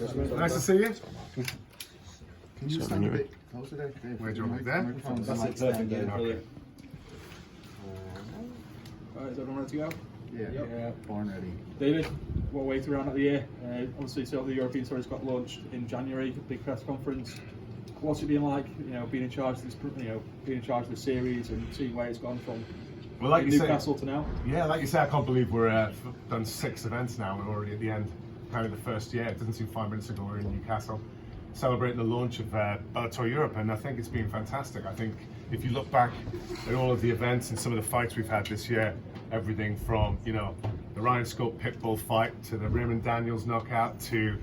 Nice to see you. Can you stand a bit closer there? Where do you want me there? That's it, perfect. Okay. Alright, is everyone ready to go? Yeah. Born ready. David, what way through the year? Obviously, so the European Series got launched in January, big press conference. What's it been like, being in charge of this, being in charge of the series and seeing where it's gone from Well, Newcastle to now? Yeah, like you say, I can't believe we're done 6 events now. We're already at the end, kind of the first year. It doesn't seem 5 minutes ago we were in Newcastle, celebrating the launch of Bellator Europe, and I think it's been fantastic. I think if you look back at all of the events and some of the fights we've had this year, everything from the Ryan Scope Pitbull fight to the Raymond Daniels knockout to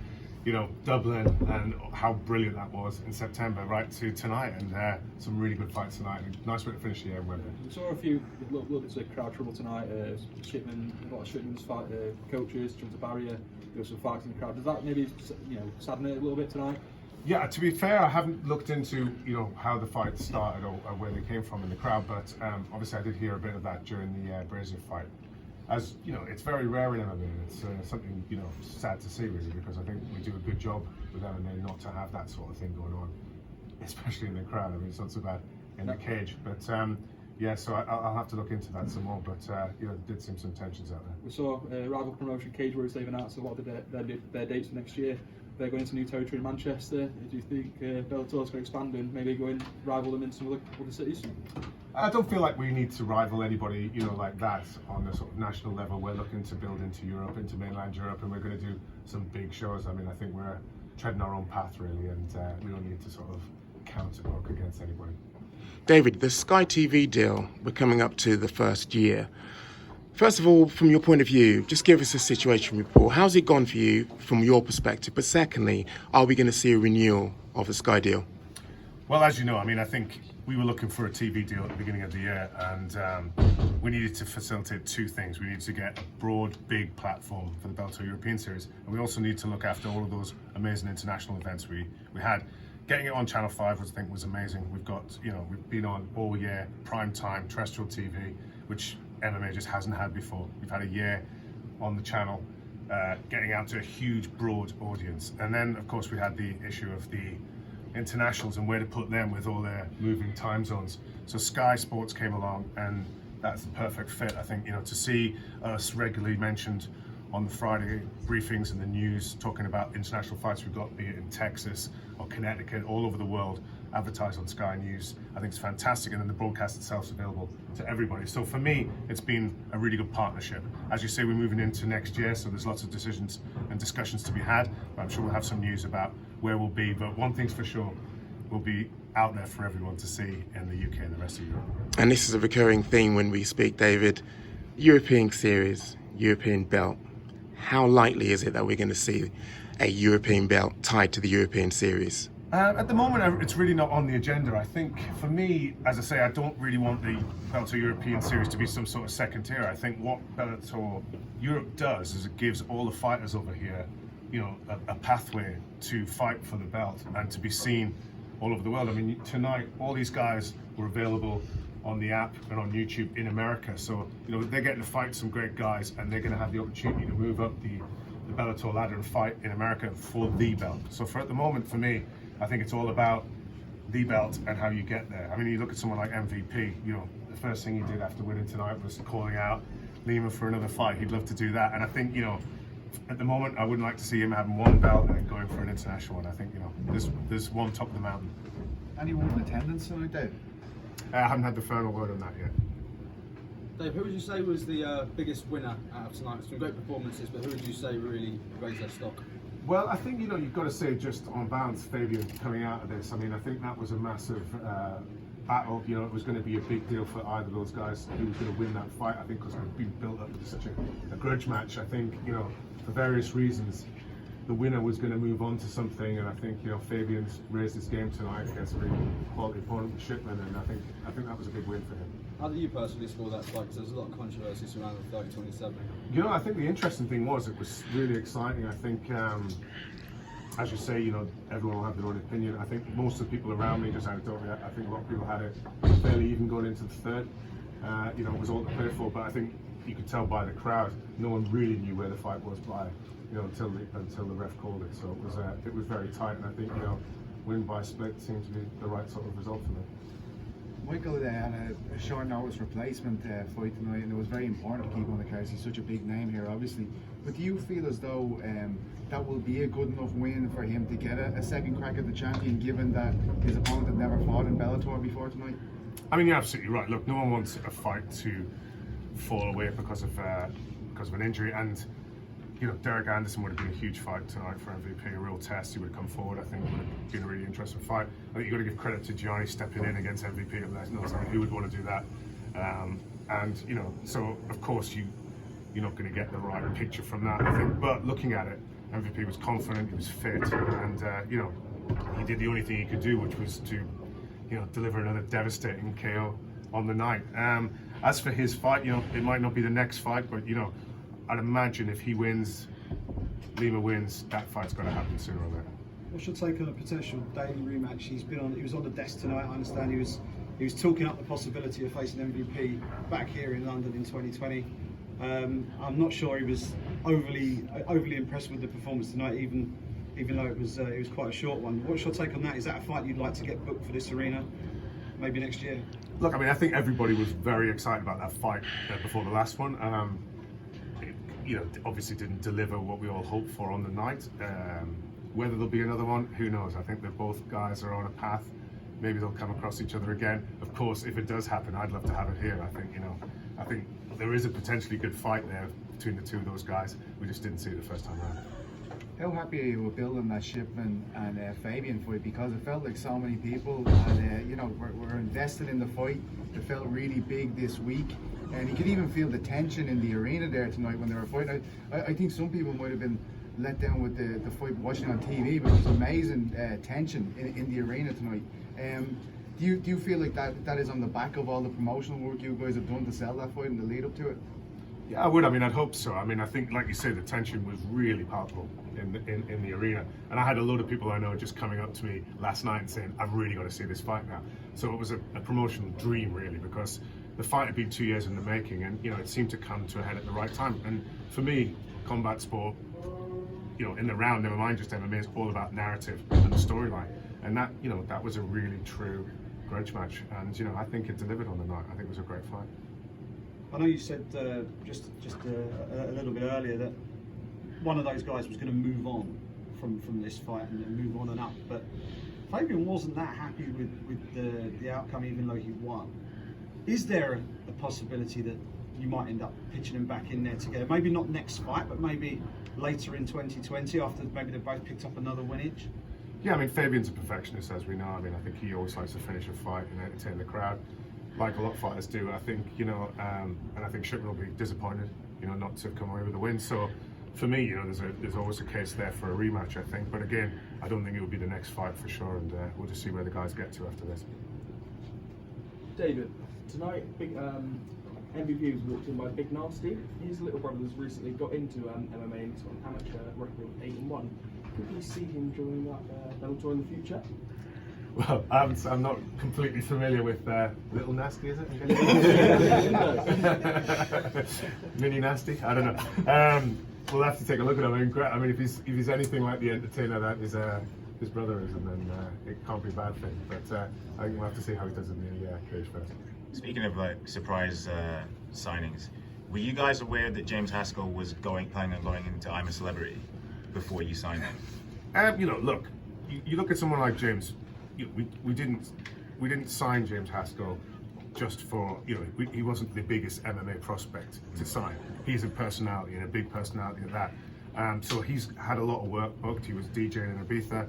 Dublin and how brilliant that was in September, right to tonight, and some really good fights tonight. Nice way to finish the year in Wembley. We saw a few little bits of crowd trouble tonight. Shipman, a lot of Shipman's fight, coaches jumped a barrier. There was some fights in the crowd. Does that maybe sadden it a little bit tonight? Yeah, to be fair, I haven't looked into how the fight started or where they came from in the crowd, but obviously I did hear a bit of that during the Brazier fight. As it's very rare in MMA. It's something sad to see really, because I think we do a good job with MMA not to have that sort of thing going on, especially in the crowd. I mean, it's not so bad in the cage, but yeah. So I'll have to look into that some more. But there did seem some tensions out there. We saw rival promotion Cage Warriors. They've announced a lot of their dates for next year. They're going into new territory in Manchester. Do you think Bellator's going to expand and maybe go and rival them in some other cities? I don't feel like we need to rival anybody, like that on the sort of national level. We're looking to build into Europe, into mainland Europe, and we're going to do some big shows. I mean, I think we're treading our own path really, and we don't need to sort of counter work against anybody. David, the Sky TV deal, we're coming up to the first year. First of all, from your point of view, just give us a situation report. How's it gone for you from your perspective? But secondly, are we going to see a renewal of the Sky deal? Well, as you know, I mean, I think we were looking for a TV deal at the beginning of the year, and we needed to facilitate 2 things. We needed to get a broad, big platform for the Bellator European Series, and we also need to look after all of those amazing international events we had. Getting it on Channel 5 I think was amazing. We've got, we've been on all year, prime time, terrestrial TV, which MMA just hasn't had before. We've had a year on the channel, getting out to a huge, broad audience. And then, of course, we had the issue of the internationals and where to put them with all their moving time zones. So Sky Sports came along, and that's the perfect fit. I think, to see us regularly mentioned on the Friday briefings and the news talking about international fights we've got, be it in Texas or Connecticut, all over the world, advertised on Sky News, I think it's fantastic, and then the broadcast itself is available to everybody. So for me, it's been a really good partnership. As you say, we're moving into next year, so there's lots of decisions and discussions to be had, but I'm sure we'll have some news about where we'll be. But one thing's for sure, we'll be out there for everyone to see in the UK and the rest of Europe. And this is a recurring theme when we speak, David. European Series, European belt. How likely is it that we're going to see a European belt tied to the European Series? At the moment, it's really not on the agenda. I think for me, as I say, I don't really want the Bellator European Series to be some sort of second tier. I think what Bellator Europe does is it gives all the fighters over here, a pathway to fight for the belt and to be seen all over the world. I mean, tonight, all these guys were available on the app and on YouTube in America. So, they're getting to fight some great guys, and they're going to have the opportunity to move up the Bellator ladder and fight in America for the belt. So at the moment, for me, I think it's all about the belt and how you get there. I mean, you look at someone like MVP, the first thing he did after winning tonight was calling out Lima for another fight. He'd love to do that. And I think, at the moment, I wouldn't like to see him having one belt and then going for an international one. I think, there's one top of the mountain. Anyone in attendance tonight, Dave? I haven't had the final word on that yet. Dave, who would you say was the biggest winner out of tonight? It's been great performances, but who would you say really raised their stock? Well, I think, you've got to say, just on balance, Fabian coming out of this, I mean, I think that was a massive battle. It was going to be a big deal for either of those guys who was going to win that fight, I think, because we've been built up with such a grudge match. I think, for various reasons, the winner was going to move on to something, and I think, Fabian's raised his game tonight against a really quality opponent with Shipman, and I think that was a big win for him. How did you personally score that fight? Because there's a lot of controversy surrounding 30-27. I think the interesting thing was it was really exciting. I think, as you say, everyone will have their own opinion. I think most of the people around me, just anecdotally, I think a lot of people had it fairly even going into the third. It was all to play for, but I think you could tell by the crowd, no one really knew where the fight was by, until the ref called it. So it was very tight, and I think win by split seemed to be the right sort of result for me. Michael had a short notice replacement fight tonight, and it was very important to keep on the card. He's such a big name here, obviously. But do you feel as though that will be a good enough win for him to get a second crack at the champion, given that his opponent had never fought in Bellator before tonight? I mean, you're absolutely right. Look, no one wants a fight to fall away because of an injury, and Derek Anderson would have been a huge fight tonight for MVP, a real test. He would have come forward. I think it would have been a really interesting fight. I think you've got to give credit to Gianni stepping in against MVP at last night. Who would want to do that? So of course you're not going to get the right picture from that, I think. But looking at it, MVP was confident, he was fit, and he did the only thing he could do, which was to deliver another devastating KO on the night. As for his fight, it might not be the next fight, but I'd imagine if he wins, Lima wins, that fight's going to happen sooner or later. What's your take on a potential daily rematch? He was on the desk tonight. I understand he was talking up the possibility of facing MVP back here in London in 2020. I'm not sure he was overly impressed with the performance tonight, even though it was quite a short one. What's your take on that? Is that a fight you'd like to get booked for this arena, maybe next year? Look, I mean, I think everybody was very excited about that fight before the last one. Obviously didn't deliver what we all hoped for on the night. Whether there'll be another one, who knows? I think that both guys are on a path. Maybe they'll come across each other again. Of course, if it does happen, I'd love to have it here. I think there is a potentially good fight there between the two of those guys. We just didn't see it the first time around. How happy are you with building that Shipman and Fabian fight? Because it felt like so many people were invested in the fight. It felt really big this week, and you could even feel the tension in the arena there tonight when they were fighting. I think some people might have been let down with the fight watching on TV, but it was amazing tension in the arena tonight. Do you feel like that is on the back of all the promotional work you guys have done to sell that fight and the lead up to it? Yeah, I would. I mean, I'd hope so. I mean, I think, like you say, the tension was really palpable in the arena. And I had a load of people I know just coming up to me last night and saying, I've really got to see this fight now. So it was a promotional dream, really, because the fight had been 2 years in the making, and it seemed to come to a head at the right time. And for me, combat sport, in the round, never mind just MMA, it's all about narrative and the storyline. And that, that was a really true grudge match. And I think it delivered on the night. I think it was a great fight. I know you said just a little bit earlier that one of those guys was going to move on from this fight and move on and up, but Fabian wasn't that happy with the outcome, even though he won. Is there a possibility that you might end up pitching him back in there together? Maybe not next fight, but maybe later in 2020 after maybe they've both picked up another winnage? Yeah, I mean, Fabian's a perfectionist, as we know. I mean, I think he always likes to finish a fight and entertain the crowd, like a lot of fighters do. I think, and I think Shipman will be disappointed, not to come away with a win. So, for me, there's always a case there for a rematch, I think. But again, I don't think it will be the next fight for sure, and we'll just see where the guys get to after this. David, tonight, big MVP was walked in by Big Nasty. His little brother has recently got into MMA and he's got an amateur record of 8-1. Could we see him joining that Bellator in the future? Well, I'm not completely familiar with Little Nasty, is it? Mini Nasty? I don't know. We'll have to take a look at him. I mean, if he's anything like the entertainer that his brother is, and then it can't be a bad thing. But I think we'll have to see how he does in the cage first. Speaking of surprise signings, were you guys aware that James Haskell was planning on going into I'm a Celebrity before you signed him? Look, you look at someone like James. We didn't sign James Haskell just for he wasn't the biggest MMA prospect to sign. He's a personality and a big personality at that. So he's had a lot of work booked. He was DJing in Ibiza.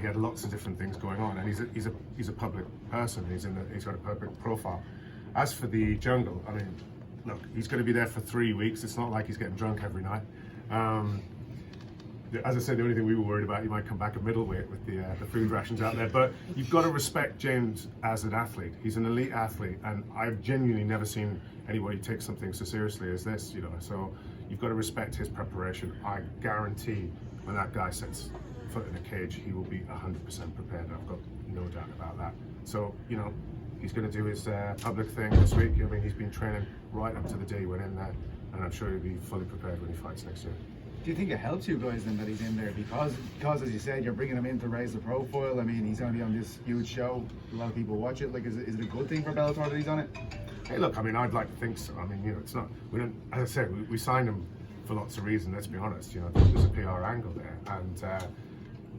He had lots of different things going on, and he's a public person. He's got a perfect profile. As for the jungle, I mean, look, he's going to be there for 3 weeks. It's not like he's getting drunk every night. As I said, the only thing we were worried about, he might come back a middleweight with the food rations out there. But you've got to respect James as an athlete. He's an elite athlete, and I've genuinely never seen anybody take something so seriously as this. So you've got to respect his preparation. I guarantee when that guy sets foot in a cage, he will be 100% prepared. I've got no doubt about that. So He's going to do his public thing this week. I mean, he's been training right up to the day he went in there, and I'm sure he'll be fully prepared when he fights next year. Do you think it helps you guys then that he's in there because as you said, you're bringing him in to raise the profile? I mean, he's going to be on this huge show. A lot of people watch it. Like, is it a good thing for Bellator that he's on it? Hey, look, I mean, I'd like to think so. I mean, you know, it's not. We don't. As I said, we signed him for lots of reasons. Let's be honest. You know, there's a PR angle there, and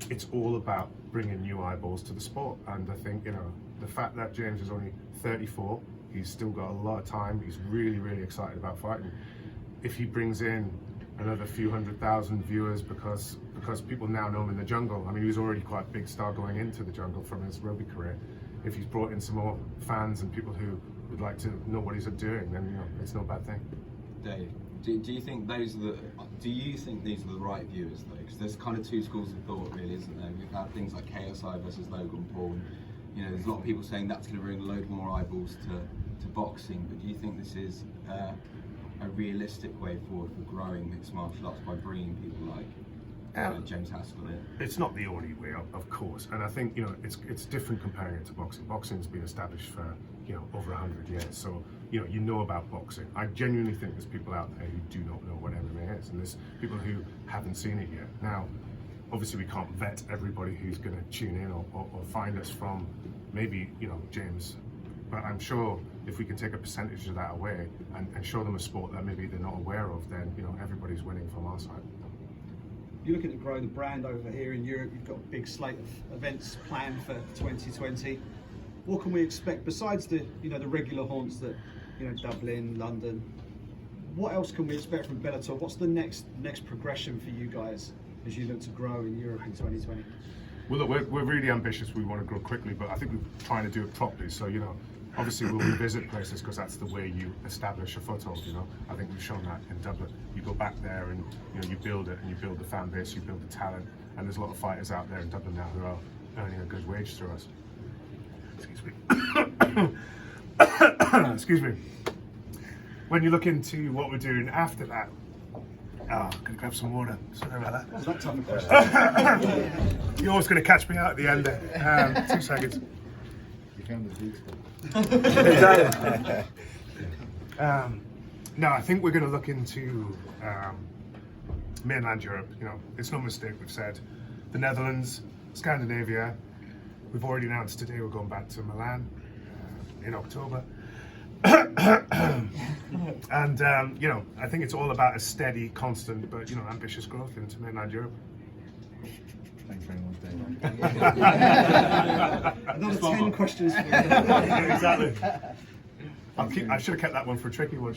it's all about bringing new eyeballs to the sport. And I think, you know, the fact that James is only 34, he's still got a lot of time. He's really, really excited about fighting. If he brings in another few 100,000 viewers because people now know him in the jungle. I mean, he was already quite a big star going into the jungle from his rugby career. If he's brought in some more fans and people who would like to know what he's doing, then, you know, it's no bad thing. Dave, do you think these are the right viewers though? Because there's kind of two schools of thought, really, isn't there? We've had things like KSI versus Logan Paul. And, you know, there's a lot of people saying that's going to bring a load more eyeballs to boxing. But do you think this is a realistic way forward for growing mixed martial arts by bringing people like James Haskell in? It's not the only way, of course, and I think, you know, it's different comparing it to boxing. Boxing's been established for, you know, over 100 years, so you know about boxing. I genuinely think there's people out there who do not know what MMA is, and there's people who haven't seen it yet. Now, obviously, we can't vet everybody who's going to tune in or find us from maybe, you know, James. But I'm sure if we can take a percentage of that away and show them a sport that maybe they're not aware of, then, you know, everybody's winning from our side. You're looking to grow the brand over here in Europe. You've got a big slate of events planned for 2020. What can we expect besides the regular haunts that, you know, Dublin, London? What else can we expect from Bellator? What's the next progression for you guys as you look to grow in Europe in 2020? Well, look, we're really ambitious. We want to grow quickly, but I think we're trying to do it properly. So, you know, obviously we'll revisit places because that's the way you establish a foothold. You know, I think we've shown that in Dublin. You go back there and, you know, you build it, and you build the fan base, you build the talent, and there's a lot of fighters out there in Dublin now who are earning a good wage through us. Excuse me. Excuse me. When you look into what we're doing after that, I'm gonna grab some water. Sorry about that. What's that type of question? You're always gonna catch me out at the end there. 2 seconds. You found the sweet spot. Exactly. No, I think we're going to look into mainland Europe. You know, it's no mistake. We've said the Netherlands, Scandinavia. We've already announced today we're going back to Milan in October. And you know, I think it's all about a steady, constant, but, you know, ambitious growth into mainland Europe. Thanks very much, Dave. Another 10 questions for you. Exactly. I should have kept that one for a tricky one.